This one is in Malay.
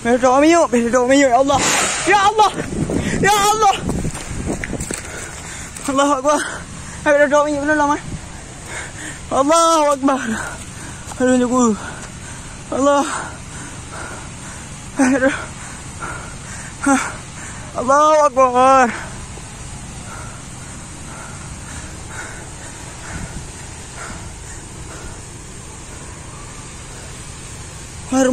Berdoa yuk, ya Allah. Ya Allah. Ya Allah. Allahu Akbar. Berdoa yuk benar lama. Allahu Akbar. Aduh aku. Allah. Allahu Akbar. Rumah